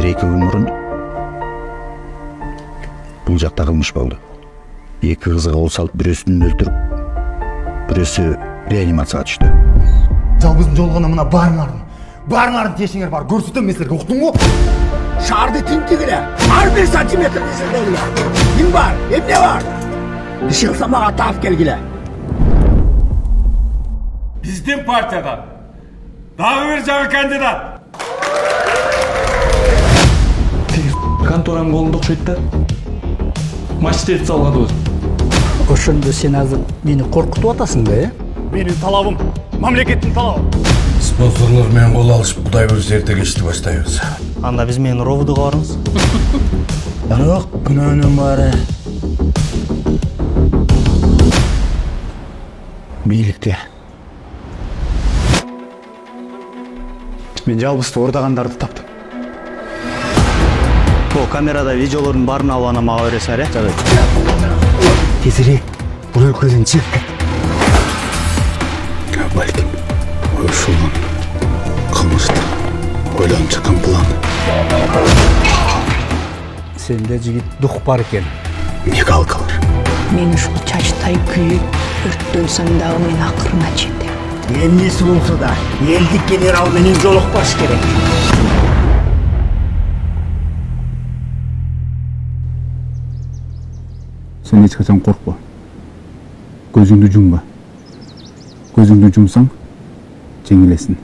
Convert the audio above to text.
1-2 күн мурун бул жакта кылмыш болду. 2 кызга кол салып, бирөөсүн өлтүрүп, бирөөсү реанимацияга түштү. Жалбыздын жолугуна мына барыңардын тешиңер бар. Көрсөтөм мен силерге, уктуңбу? Шаарды тинтигиле. Ар 1 сантиметр изилдегиле. Ким бар? Эмне бар? Иши кылса мага таап келгиле. Биздин партиядан дагы бир жаңы кандидат. Конторам колунда окшойт да. Мастерди салгадыбыз. Ошондо сен азыр мени коркутуп атасың да, Менин талабым, мамлекеттин талабы. Спонсорлор менен кол алышып, Кудай буйруса эртең ишти баштайбыз. Анда биз менен ровдуга барыңыз. Бирок күнөөнүн баары бийликте. Мен жалбызды ордагандарды таптым. Бул камерада видеолордун баарын алып ана мага бересиңер, э? Жагат. Тезирээк бул өлкөдөн чыгып кет. Балким, ушулун кылмышты ойлонуп чыккан план. Сенде жигит дух бар экен. Мигалкалар. Мен ушул чачтай күйүп, өрттөнсөм дагы мен акырына жетем. Эмнеси болсо да элдик генерал менен жолукпаш керек. Sen hiç kaçan korkma. Gözünü jumba. Gözünü jumsang, жеңилесин.